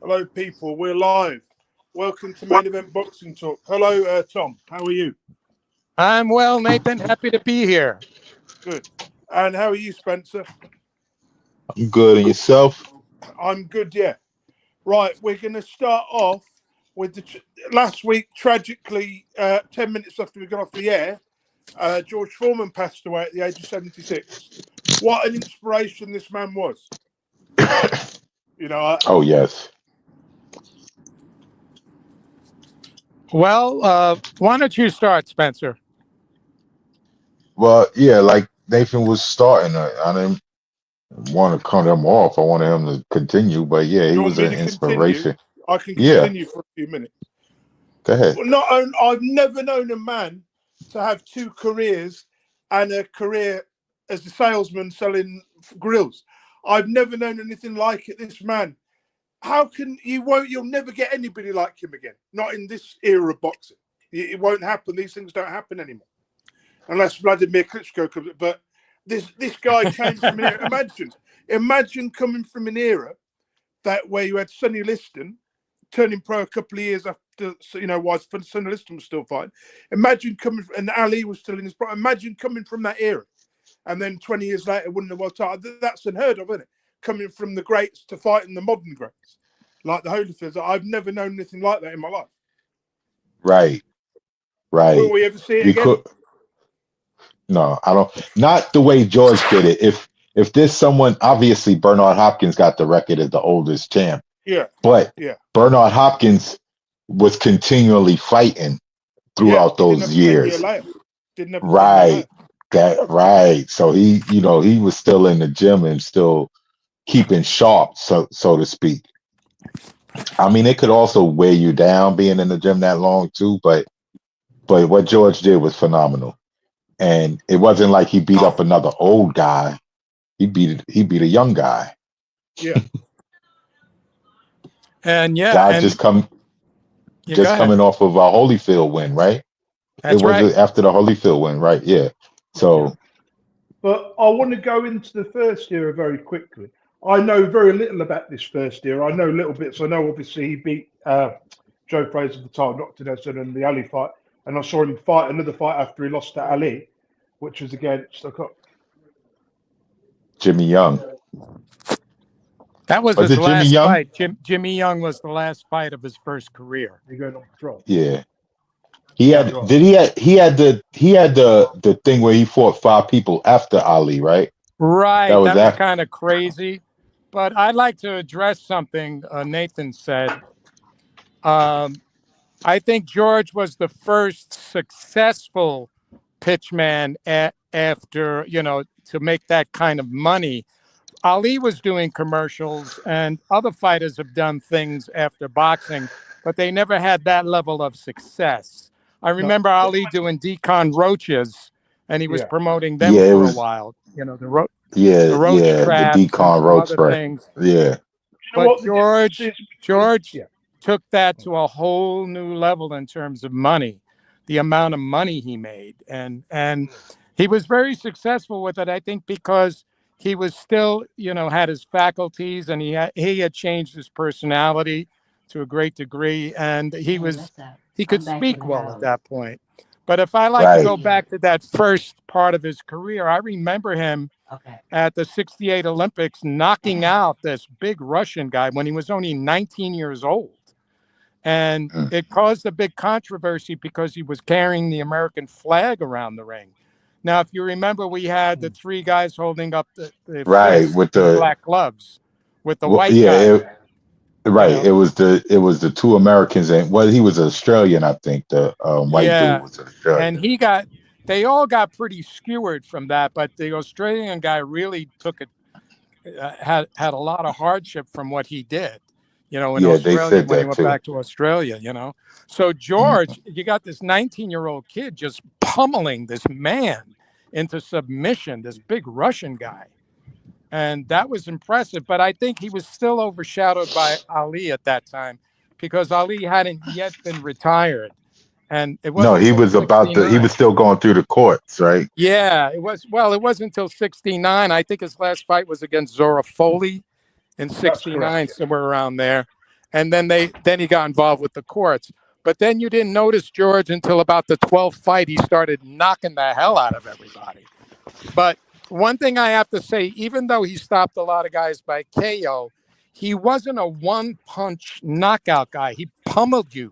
Hello, people. We're live. Welcome to Main Event Boxing Talk. Hello, Tom. How are you? I'm well, Nathan. Happy to be here. Good. And how are you, Spencer? I'm good. And yourself? I'm good, yeah. Right, we're going to start off with the last week. Tragically, 10 minutes after we got off the air, George Foreman passed away at the age of 76. What an inspiration this man was. Oh, yes. Well, why don't you start, Spencer? Well, yeah, like Nathan was starting. I didn't want to cut him off. I wanted him to continue. But yeah, he You want was me an to continue? inspiration. I can Yeah, continue for a few minutes. go ahead. Well, I've never known a man to have two careers and a career as a salesman selling grills. I've never known anything like it. This man, how can you'll never get anybody like him again. Not in this era of boxing. It won't happen. These things don't happen anymore. Unless Vladimir Klitschko comes. But this guy came from an era. Imagine coming from an era where you had Sonny Liston turning pro a couple of years after, while Sonny Liston was still fighting. Imagine coming, and Ali was still in his prime. Imagine coming from that era, and then 20 years later winning the world title. That's unheard of, isn't it? Coming from the greats to fighting the modern greats, like the Holyfields. I've never known anything like that in my life. Right. Will we ever see it again? No, I don't. Not the way George did it. If there's someone, obviously Bernard Hopkins got the record as the oldest champ. Yeah. But Bernard Hopkins was continually fighting throughout those years. Right. Right. So he was still in the gym and still keeping sharp, so to speak. I mean, it could also weigh you down being in the gym that long too, but what George did was phenomenal. And it wasn't like he beat up another old guy. He beat a young guy. Yeah. And guy just coming off of a Holyfield win, right? That's right. After the Holyfield win, right? Yeah. So but I want to go into the first era very quickly. I know very little about this first era. I know little bits. I know obviously he beat Joe Frazier for the title, knocked him in the Ali fight, and I saw him fight another fight after he lost to Ali, which was against Jimmy Young. That was his last fight. Jimmy Young was the last fight of his first career. You're going on patrol. Yeah. He had the thing where he fought 5 people after Ali, right? Right. That was kind of crazy. But I'd like to address something Nathan said. I think George was the first successful pitchman after, to make that kind of money. Ali was doing commercials and other fighters have done things after boxing, but they never had that level of success. I remember Ali doing decon roaches and he was promoting them for a while. The roach traps, the decon roach spray. Things. Yeah. But George took that to a whole new level in terms of money, the amount of money he made. And he was very successful with it, I think, because he was still, had his faculties and he had changed his personality to a great degree. And he could speak well at that point. But if I like to go back to that first part of his career, I remember him at the 68 Olympics knocking out this big Russian guy when he was only 19 years old. And it caused a big controversy because he was carrying the American flag around the ring. Now, if you remember, we had the 3 guys holding up the with the black gloves with the white guy. It was the 2 Americans, and he was Australian, I think. The white dude was Australian. And they all got pretty skewered from that, but the Australian guy really took it, had a lot of hardship from what he did, in Australia when he went back to Australia, So George, you got this 19-year-old kid just pummeling this man into submission, this big Russian guy. And that was impressive, but I think he was still overshadowed by Ali at that time because Ali hadn't yet been retired. And it wasn't he was he was still going through the courts, right? Yeah, it wasn't until 69. I think his last fight was against Zora Foley in 69, somewhere around there. and then he got involved with the courts. But then you didn't notice George until about the 12th fight. He started knocking the hell out of everybody. But one thing I have to say, even though he stopped a lot of guys by KO, he wasn't a one-punch knockout guy. He pummeled you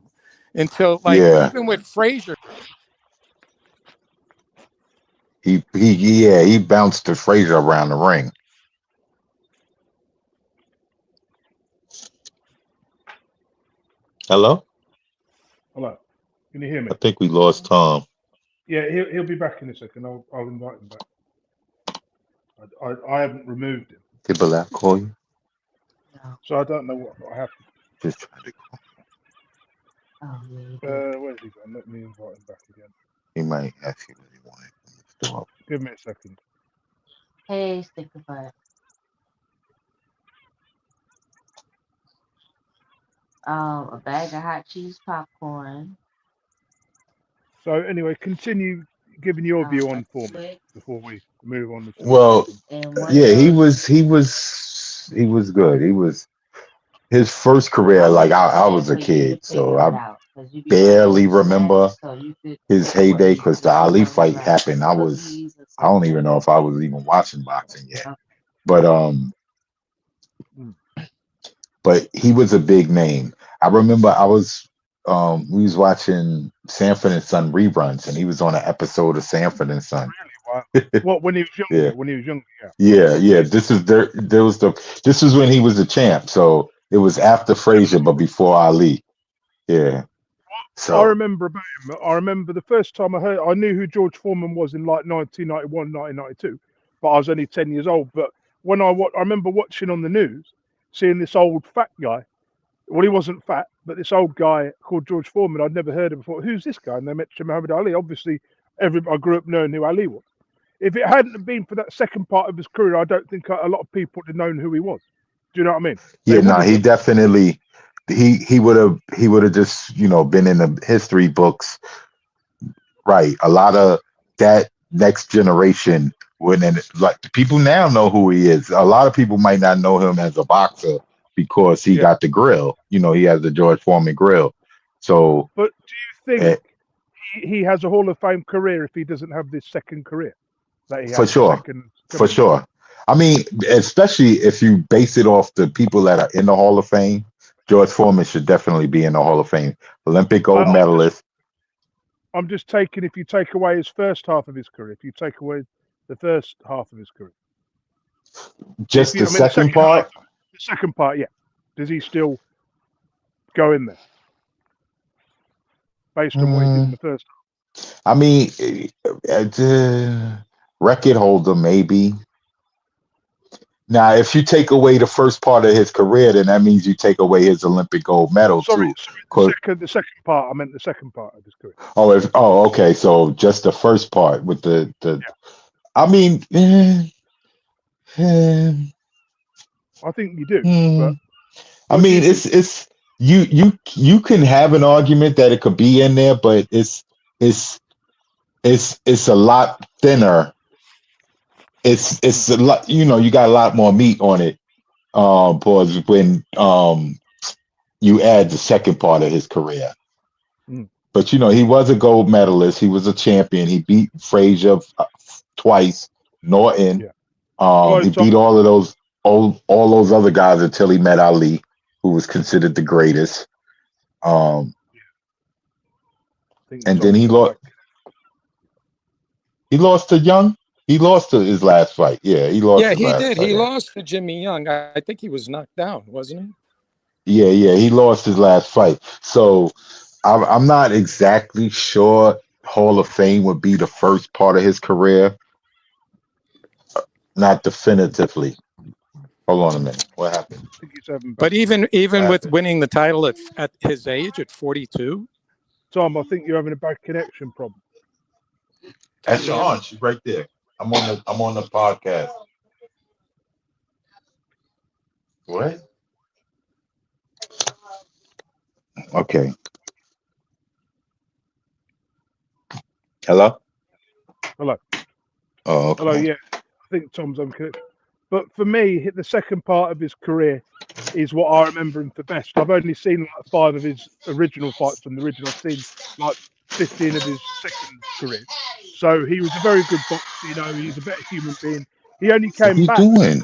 until, like, even with Frazier. He bounced the Frazier around the ring. Hello? Hello. Can you hear me? I think we lost Tom. Yeah, he'll be back in a second. I'll invite him back. I haven't removed him. Did Balak call you? No. So I don't know what I have to. Just trying to call. Oh, Where's he gone? Let me invite him back again. He might ask you what he wanted. Give me a second. Hey, Sticker Butt. A bag of hot cheese popcorn. So anyway, continue giving your view on Foreman before we move on. Well, yeah, he was good. He was his first career. Like I was a kid, so I barely remember his heyday because the Ali fight happened. I don't even know if I was even watching boxing yet, but he was a big name. I remember we was watching Sanford and Son reruns, and he was on an episode of Sanford and Son. Really? Wow. What, when he was younger? Yeah. When he was younger, yeah. This is when he was a champ. So it was after Frazier, but before Ali. Yeah. So I remember about him. I remember the first time I knew who George Foreman was in like 1991, 1992, but I was only 10 years old. But when I remember watching on the news, seeing this old fat guy. Well, he wasn't fat, but this old guy called George Foreman, I'd never heard of before. Who's this guy? And they mentioned Muhammad Ali. Obviously, I grew up knowing who Ali was. If it hadn't been for that second part of his career, I don't think a lot of people would have known who he was. Do you know what I mean? Yeah, no, he definitely he would have just, been in the history books. Right. A lot of that next generation wouldn't, like, people now know who he is. A lot of people might not know him as a boxer because he got the grill. He has the George Foreman grill. So but do you think he has a Hall of Fame career if he doesn't have this second career that he has? For sure. I mean, especially if you base it off the people that are in the Hall of Fame, George Foreman should definitely be in the Hall of Fame. Olympic gold medalist. I'm just taking, if you take away his first half of his career, if you take away the first half of his career. Just the second part? The second part, yeah. Does he still go in there? Based on what he did in the first half? I mean, record holder, maybe. Now, if you take away the first part of his career, then that means you take away his Olympic gold medal too. The second part. I meant the second part of his career. Okay. So just the first part with the. Yeah. I mean, I think you do. But I mean, it's you can have an argument that it could be in there, but it's a lot thinner. It's a lot, you got a lot more meat on it. Pause when you add the second part of his career. But he was a gold medalist. He was a champion. He beat Frazier twice, Norton. Yeah. He beat all those other guys until he met Ali, who was considered the greatest. And then he lost. He lost to Young. He lost to his last fight. Yeah, he lost. Yeah, he did. He lost to Jimmy Young. I think he was knocked down, wasn't he? Yeah. He lost his last fight. So I'm not exactly sure Hall of Fame would be the first part of his career. Not definitively. Hold on a minute. What happened? But even with winning the title at his age, at 42? Tom, I think you're having a bad connection problem. That's your aunt. She's right there. I'm on the podcast. What? Okay. Hello? Hello. Oh, okay. Hello, yeah. I think Tom's on connection. But for me, the second part of his career, is what I remember him for best. I've only seen like 5 of his original fights from the original. I've seen like 15 of his second career. So he was a very good boxer. You know, he's a better human being. He only What came you back. doing?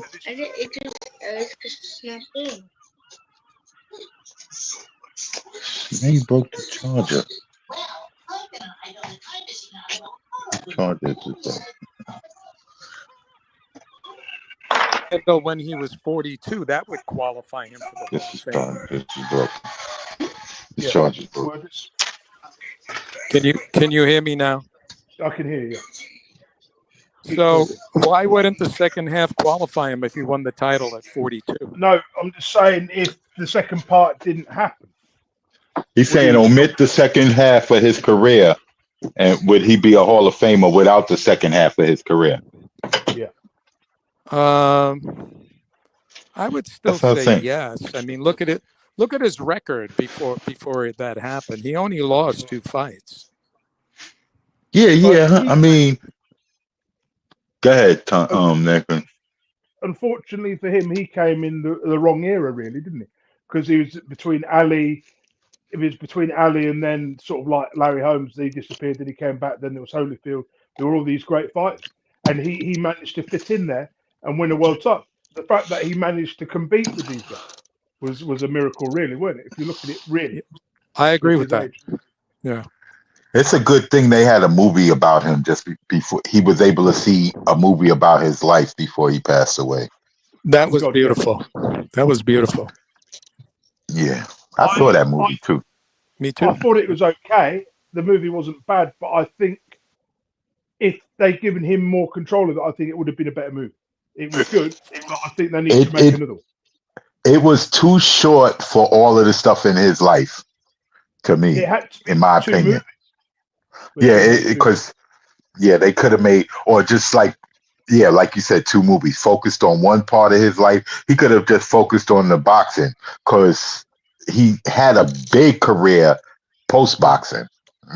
Now you broke the charger. Charger is When he was 42, that would qualify him for the Hall of Fame. This is broken. The charger broke. Can you hear me now? I can hear you. So why wouldn't the second half qualify him if he won the title at 42? No, I'm just saying if the second part didn't happen. He's saying omit the second half of his career, and would he be a Hall of Famer without the second half of his career? Yeah. I would still say yes. I mean, look at it. Look at his record before that happened. He only lost 2 fights. Yeah. I mean, go ahead, Nathan. Unfortunately for him, he came in the wrong era, really, didn't he? Because he was between Ali. It was between Ali and then sort of like Larry Holmes. He disappeared, then he came back. Then there was Holyfield. There were all these great fighters, and he managed to fit in there and win a world title. The fact that he managed to compete with these guys was a miracle, really, wasn't it? If you look at it, really. I agree with that. Yeah. It's a good thing they had a movie about him just before he was able to see a movie about his life before he passed away. That was beautiful. That was beautiful. Yeah. I saw that movie too. Me too. I thought it was okay. The movie wasn't bad, but I think if they'd given him more control of it, I think it would have been a better movie. It was good, but I think they need to make another one. It was too short for all of the stuff in his life, to me, It had to be in my opinion. Because they could have made, or just like you said, 2 movies focused on one part of his life. He could have just focused on the boxing, because he had a big career post boxing.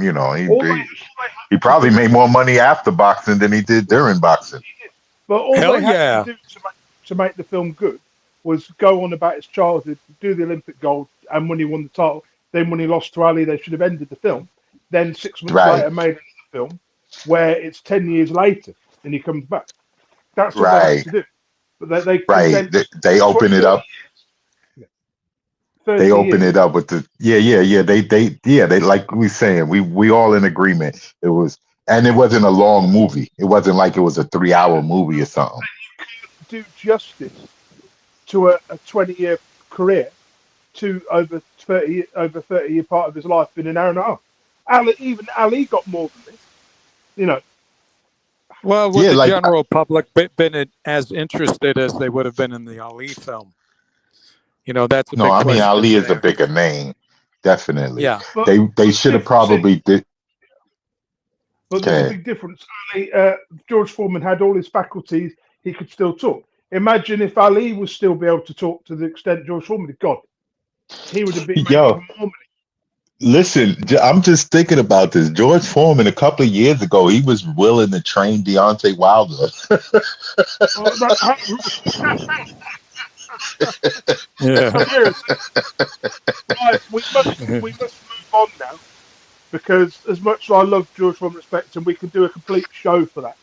You know, he probably made more money after boxing than he did during boxing. But all they had to do to make the film good was go on about his childhood, do the Olympic gold, and when he won the title. Then when he lost to Ali, they should have ended the film. Then 6 months later, made another film where it's 10 years later and he comes back. That's what they have to do. But they open it up. They open it up with the They like we saying, we all in agreement. It wasn't a long movie. It wasn't like it was a 3-hour movie or something. You do justice to a 20-year career to over 30-year part of his life in an hour and a half. Even Ali got more than this, you know. Well, would the general public been as interested as they would have been in the Ali film? You know, that's a big question. No, I mean, Ali is a bigger name, definitely. Yeah, they should have probably did. But there's a big difference. George Foreman had all his faculties; he could still talk. Imagine if Ali was still be able to talk to the extent George Foreman did. God, he would have been making more money. Listen, I'm just thinking about this. George Foreman, a couple of years ago, he was willing to train Deontay Wilder. Right, we must move on now, because as much as I love George Foreman, respect him, we could do a complete show for that.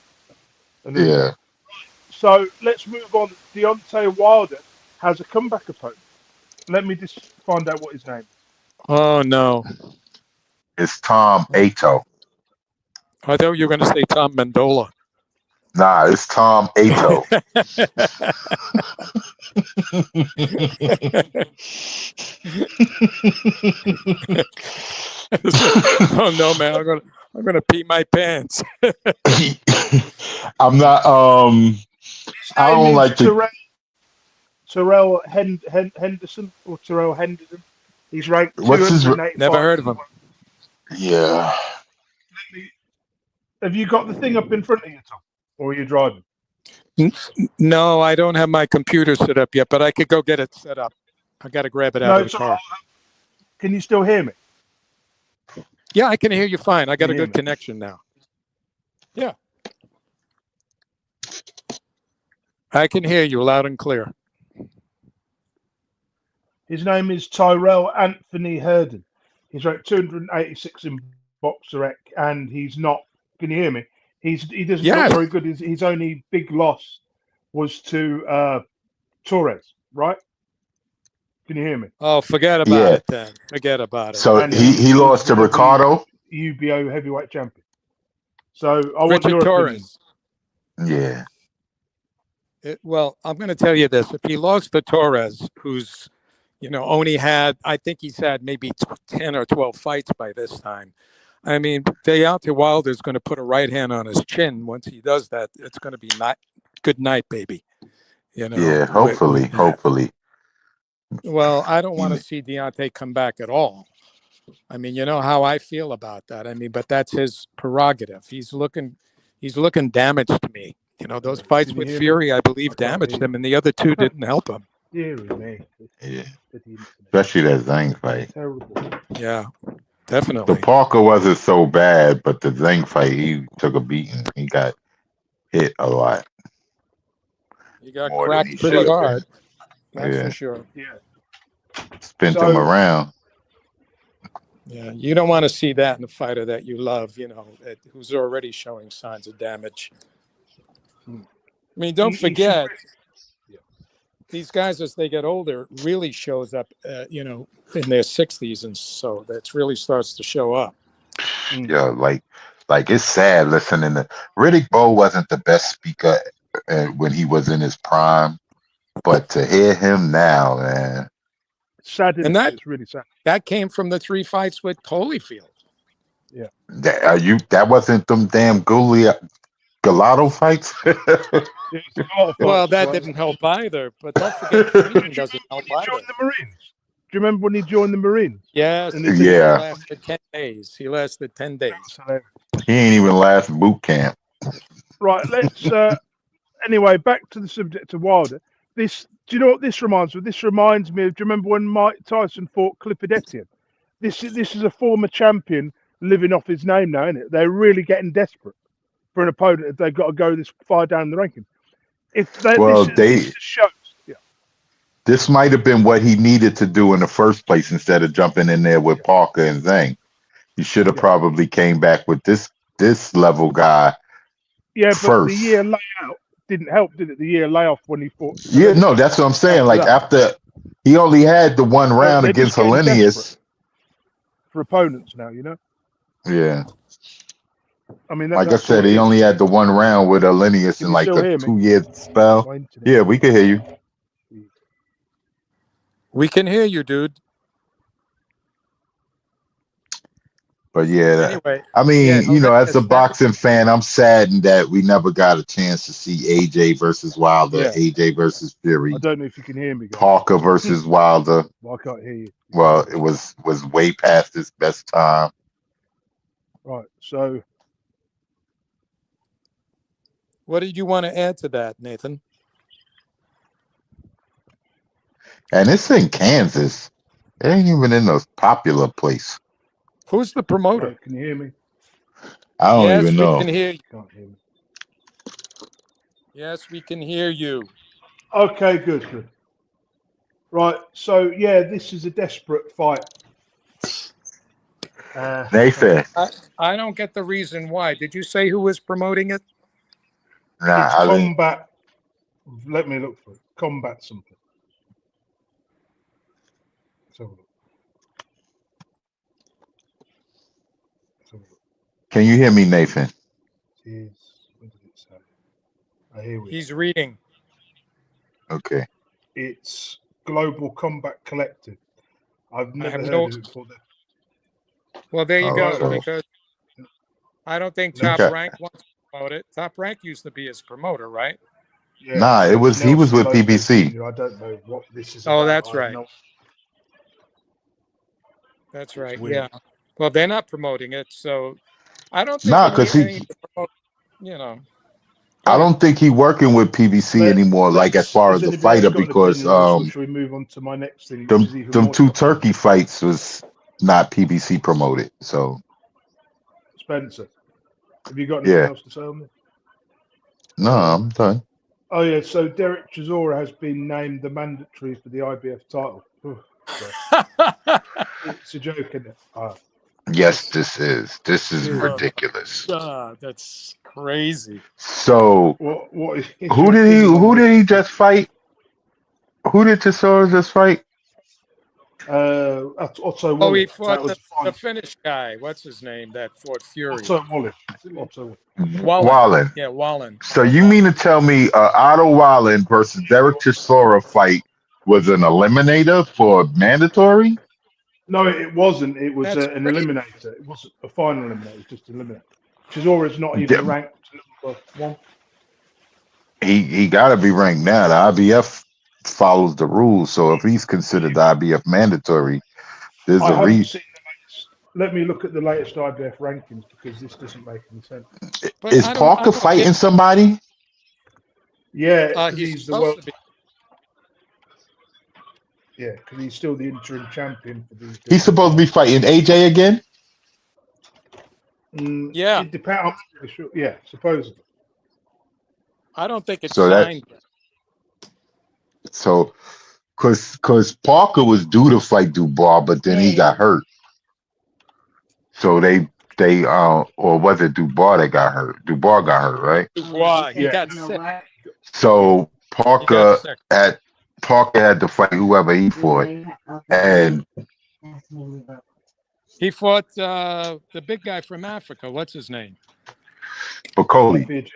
So let's move on. Deontay Wilder has a comeback opponent. Let me just find out what his name is. Oh, no. It's Tom Ato. I thought you were going to say Tom Mendola. Nah, it's Tom Ato. Oh, no, man. I'm gonna pee my pants. I'm not. I don't like Terrell Henderson or Terrell Henderson. He's ranked. What's his? Never heard of him. Yeah. Have you got the thing up in front of you, Tom, or are you driving? No, I don't have my computer set up yet, but I could go get it set up. I got to grab it out of the car. Can you still hear me? Yeah, I can hear you fine. I got a good connection now. Yeah. I can hear you loud and clear. His name is Tyrell Anthony Herndon. He's ranked 286 in BoxRec, and he's not. Can you hear me? He doesn't look very good. His only big loss was to Torres, right? Can you hear me? Oh, forget about it then. Forget about it. So And he lost to Ricardo. UBO heavyweight champion. So I want Richard your Torres. opinion. Yeah. Well, I'm going to tell you this: if he lost to Torres, who's only had, I think he's had maybe 10 or 12 fights by this time. I mean, Deontay Wilder's going to put a right hand on his chin. Once he does that, it's going to be good night, baby. Yeah, hopefully. Well, I don't want to see Deontay come back at all. I mean, you know how I feel about that. I mean, but that's his prerogative. He's looking damaged to me. Those fights with Fury, I believe, damaged him, and the other two didn't help him. Yeah. Especially that Zhang fight. Yeah, definitely. The Parker wasn't so bad, but the Zhang fight, he took a beating. He got hit a lot. He got cracked pretty hard. That's for sure. Yeah. Spent him around. Yeah, you don't want to see that in a fighter that you love, who's already showing signs of damage. I mean, don't forget, these guys, as they get older, really shows up, in their 60s, and so that really starts to show up. Yeah, like it's sad listening to Riddick Bowe wasn't the best speaker when he was in his prime, but to hear him now, man, sad. And it's really sad. That came from the 3 fights with Holyfield. Yeah, that wasn't them damn Galato fights. Well, that didn't help either. But don't forget, training doesn't help either. Joined the Marines. Do you remember when he joined the Marines? Yes. Yeah. He lasted 10 days. He lasted 10 days. He ain't even last boot camp. Right. Let's. Anyway, back to the subject of Wilder. Do you know what this reminds me of? This reminds me of. Do you remember when Mike Tyson fought Clifford Etienne? This is a former champion living off his name now, isn't it? They're really getting desperate for an opponent if they've got to go this far down the ranking. This shows. Yeah. This might have been what he needed to do in the first place instead of jumping in there with Parker and Zhang. He should have probably came back with this level guy. Yeah, but first. The year layout didn't help, did it? The year layoff when he fought. Yeah, no, that's what I'm saying. Like after he only had the one round against Helenius. For opponents now, Yeah. I mean, like I said, he only had the one round with Helenius in like a 2-year spell. Yeah, we can hear you. We can hear you, dude. But yeah, anyway, I mean, as a boxing fan, I'm saddened that we never got a chance to see AJ versus Wilder, AJ versus Fury. I don't know if you can hear me, guys. Parker versus Wilder. Well, I can't hear you. Well, it was way past his best time. Right. So, what did you want to add to that, Nathan? And it's in Kansas. It ain't even in a popular place. Who's the promoter? Right, can you hear me? I don't even know. Yes, we can hear you. Can't hear me. Yes, we can hear you. Okay, good. Right, so this is a desperate fight. Nathan. I don't get the reason why. Did you say who was promoting it? Nah, it's Combat. Let me look for it. Combat something. Let's have a look. Can you hear me, Nathan? What did it say? He's reading. Okay. It's Global Combat Collective. I've never heard of it before. Well, there you go. Because I don't think Top Rank wants to promote it. Top Rank used to be his promoter, right? Yeah, nah, he was with PBC. I don't know what this is. Oh, that's right. That's right. Yeah. Well, they're not promoting it, so I don't think. Nah, because I don't think he's working with PBC anymore. Like as far as a fighter, because should we move on to my next thing? Them 2 Turkey fights was not PBC promoted. So Spencer, have you got anything else to say on this? No, I'm done. Oh yeah, so Derek Chisora has been named the mandatory for the IBF title. So, it's a joke, isn't it? Yes, this is ridiculous. God, that's crazy. So what is who your did opinion he just fight? Who did Chisora just fight? Otto Oh, Wally. he fought That was the Finnish guy. What's his name? That fought Fury. Otto Wally. Otto Wallen. Yeah, Wallen. So you mean to tell me Otto Wallen versus Derek Chisora fight was an eliminator for mandatory? No, it wasn't. It was That's an crazy. eliminator. It wasn't a final eliminator. It was just an eliminator. Chisora's not even ranked number 1. He got to be ranked now. The IBF follows the rules, so if he's considered the IBF mandatory, there's I a haven't reason. seen the latest. Let me look at the latest IBF rankings because this doesn't make any sense. But Is I Parker don't fighting get, somebody? Yeah, because he's he's the supposed world. to be. Yeah, because he's still the interim champion for the. He's supposed to be fighting AJ again. Yeah, It depends. I'm not really sure. Yeah, supposedly. I don't think it's So signed. because Parker was due to fight Dubois, but then he got hurt. So they or was it Dubois that got hurt? Dubois got hurt, right? Dubois, he Yeah. got You know sick. what? So He got Parker sick. had to fight whoever he fought, and He fought the big guy from Africa. What's his name? Bacoli.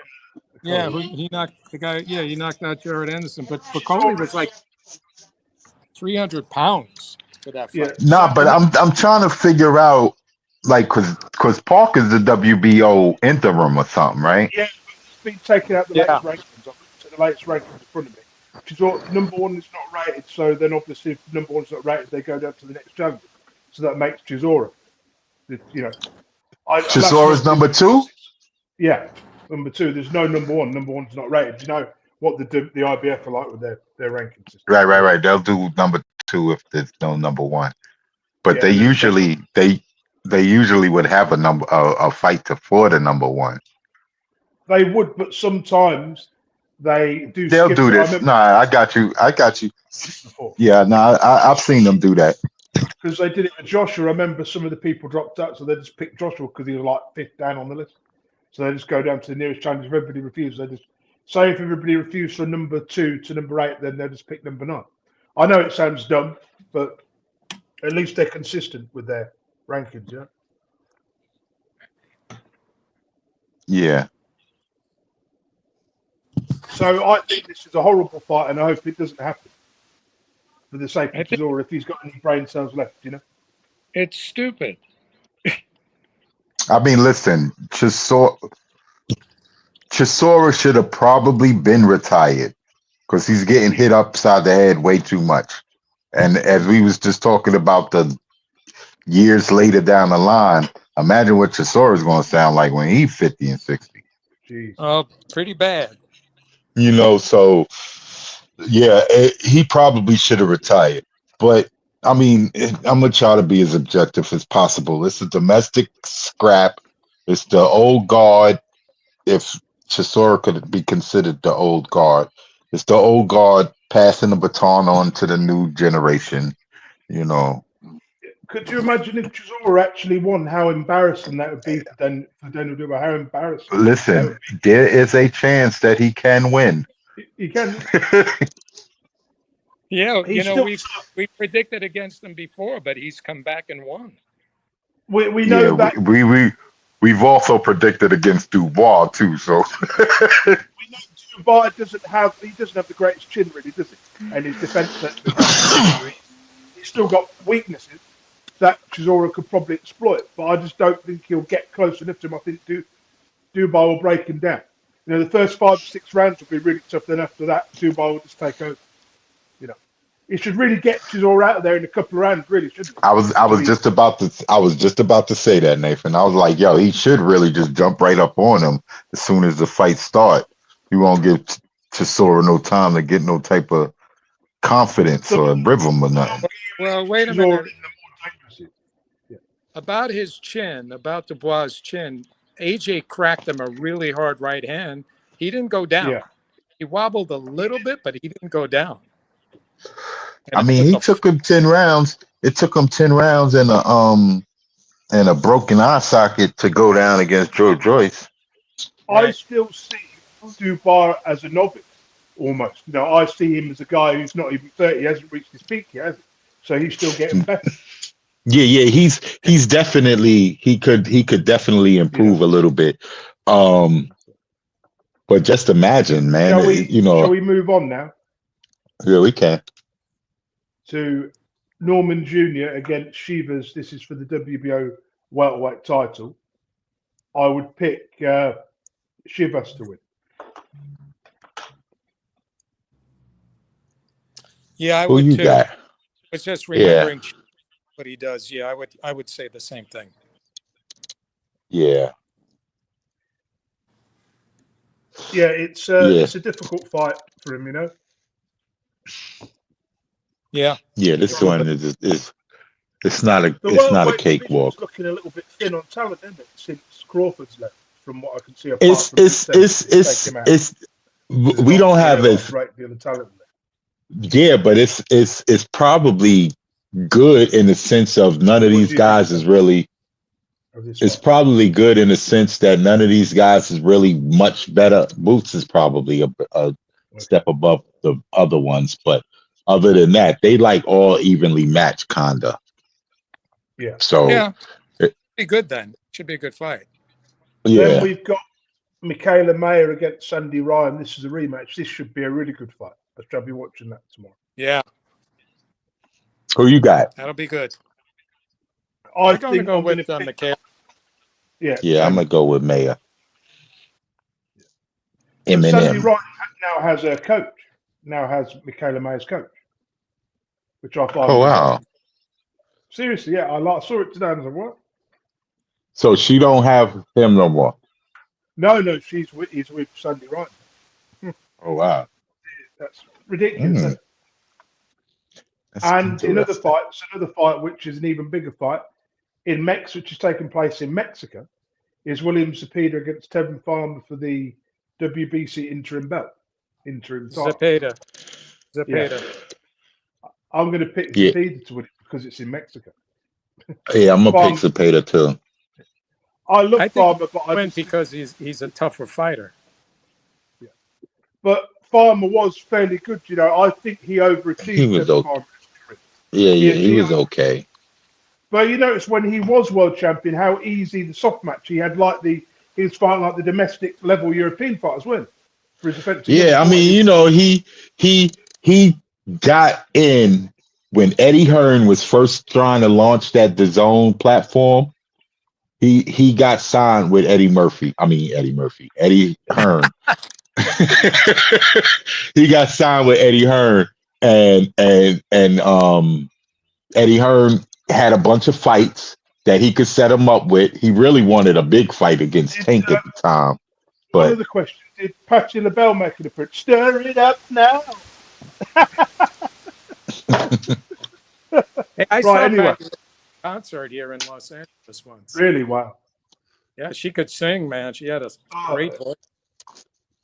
Yeah, he knocked the guy. Yeah, he knocked out Jared Anderson. But Bacoli was like 300 pounds for that fight. Yeah. Nah, but I'm trying to figure out like because Parker's the WBO interim or something, right? Yeah, it's been taken out the latest rankings. I've looked at the latest rankings in front of me. Which is what number 1 is not rated, so then obviously if number 1's not rated, they go down to the next challenger. So that makes Chisora. You know, Chisora's number 2. Yeah, number 2. There's no number 1. Number 1's not rated. You know what the IBF are like with their ranking system. Right. They'll do number 2 if there's no number 1. But Yeah, they usually would have a fight for the number 1. They would, but sometimes they do. They'll skip do it. this. Nah, I got you. Before. Yeah, no, I've seen them do that. Because they did it with Joshua. I remember some of the people dropped out, so they just picked Joshua because he was like 5th down on the list. So they just go down to the nearest challenger. If everybody refuses, they just say if everybody refused from number 2 to number 8, then they'll just pick number 9. I know it sounds dumb, but at least they're consistent with their rankings, yeah? Yeah. So I think this is a horrible fight, and I hope it doesn't happen. For the sake of Chisora, if he's got any brain cells left, you know? It's stupid. I mean, listen, Chisora should have probably been retired because he's getting hit upside the head way too much. And as we was just talking about the years later down the line, imagine what Chisora is going to sound like when he's 50 and 60. Jeez. Oh, pretty bad. You know, so yeah, he probably should have retired. But I mean, I'm gonna try to be as objective as possible. It's a domestic scrap. It's the old guard. If Chisora could be considered the old guard, it's the old guard passing the baton on to the new generation. You know. Could you imagine if Chisora actually won? How embarrassing that would be for Daniel Dubois. How embarrassing! Listen, there is a chance that he can win. He can. Yeah, you know, we predicted against him before, but he's come back and won. We know that we've also predicted against Dubois too. So we know Dubois doesn't have the greatest chin, really, does he? And his defense, he's still got weaknesses that Chisora could probably exploit. But I just don't think he'll get close enough to him. I think Dubois will break him down. You know, the first 5 or 6 rounds will be really tough. Then after that, Dubois will just take over. You know, he should really get Chisora out of there in a couple of rounds. Really, shouldn't he? I was just about to say that, Nathan. I was like, yo, he should really just jump right up on him as soon as the fight start. You won't give Chisora no time to get no type of confidence or rhythm or nothing. Well, wait a minute. About his chin, about Dubois' chin, AJ cracked him a really hard right hand. He didn't go down. Yeah. He wobbled a little bit, but he didn't go down. I mean, he took him 10 rounds. It took him 10 rounds and a broken eye socket to go down against Joe Joyce. I still see Dubar as a novice, almost. You know, I see him as a guy who's not even 30, he hasn't reached his peak yet, has he? So he's still getting better. Yeah, he's definitely he could definitely improve a little bit. But just imagine, man, Shall we move on now? Yeah, we can. To Norman Jr. against Shivas. This is for the WBO welterweight title. I would pick Shivas to win. Yeah, I Who would you too. got? It's just remembering what he does. Yeah, I would say the same thing. Yeah. Yeah, it's a difficult fight for him, you know. Yeah. Yeah, this one is it's not a cakewalk. It's looking a little bit thin on talent, isn't it? Since Crawford's left, from what I can see. It's we don't have as great deal of talent there. Yeah, but it's probably good in the sense of none of these guys is really. It's probably good in the sense that none of these guys is really much better. Boots is probably a step above the other ones, but other than that, they like all evenly matched, kinda. Yeah. So yeah, be good then. Should be a good fight. Yeah. Then we've got Michaela Mayer against Sandy Ryan. This is a rematch. This should be a really good fight. I shall be watching that tomorrow. Yeah. Who you got? That'll be good. I'm going to go with Michaela. Yeah, I'm gonna go with Mayer. Sandy Ryan now has a coach. Now has Michaela Mayer's coach, which I find. Oh wow! Seriously, yeah, I saw it today and I was like, what? So she don't have him no more. No, he's with Sandy Ryan. Oh wow! That's ridiculous. Isn't it? And another fight, which is an even bigger fight in Mexico, which is taking place in Mexico, is William Zepeda against Tevin Farmer for the WBC interim belt. Zepeda. Yeah. I'm going to pick Zepeda to win it because it's in Mexico. Yeah, I'm gonna pick Zepeda too. I think Farmer, but I win because he's a tougher fighter. Yeah, but Farmer was fairly good. You know, I think he overachieved. He was okay. He was okay. But you notice when he was world champion, how easy the soft match he had. He was fighting like the domestic level European fighters, weren't he? For his defense. Yeah, I mean, you know, he got in when Eddie Hearn was first trying to launch that DAZN platform. He got signed with Eddie Hearn. He got signed with Eddie Hearn, and Eddie Hearn had a bunch of fights that he could set him up with. He really wanted a big fight against Tank at the time. But one of the questions: did Patti LaBelle make an appearance? Stir it up now. Hey, I saw a concert here in Los Angeles once. Really? Wow. Yeah, she could sing, man. She had a great voice.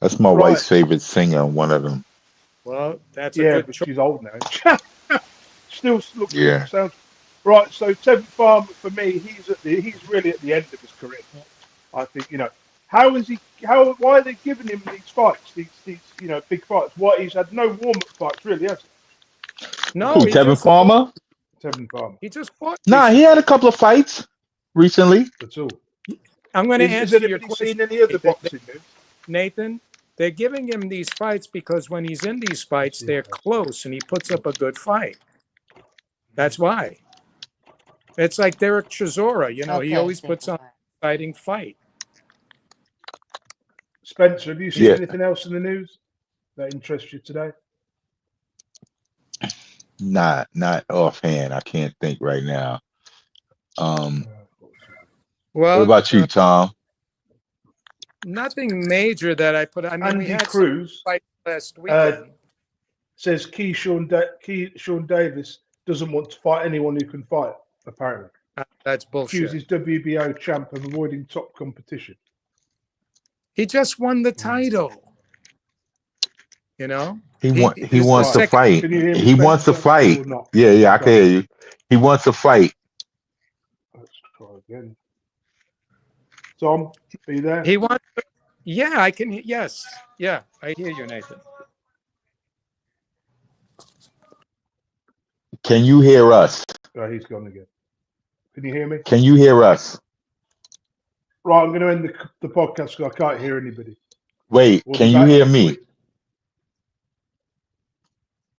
That's my wife's favorite singer, one of them. Well, that's a good choice. She's old now. Still looks sounds right. So Tevin Farmer, for me, he's really at the end of his career. I think, you know, why are they giving him these fights, these big fights? Why he's had no warm-up fights, really, has he? No, Tevin Farmer? Tevin Farmer. He just fought. Nah, he had a couple of fights recently. That's all. I'm going to answer your question. Seen any other boxing news? Nathan, they're giving him these fights because when he's in these fights, they're close and he puts up a good fight. That's why. It's like Derek Chisora, you know, he always puts on an exciting fight. Spencer, have you seen anything else in the news that interests you today? Not offhand. I can't think right now. Well, what about you, Tom? Nothing major that I put. I mean, Andy we had Cruz fight last weekend. Says Keyshawn Davis doesn't want to fight anyone who can fight. Apparently, that's bullshit. Accuses WBO champ of avoiding top competition. He just won the title. You know, He this is the wants to second. fight. Can you hear me, He wants to Spencer, fight. or not? Yeah, I can hear you. He wants to fight. Let's try again. Tom, are you there? He wants. Yeah, I can. Yes, yeah, I hear you, Nathan. Can you hear us? Oh, he's gone again. Can you hear me? Can you hear us? Right, I'm going to end the podcast because I can't hear anybody. Wait, We'll can be you back hear next me? week.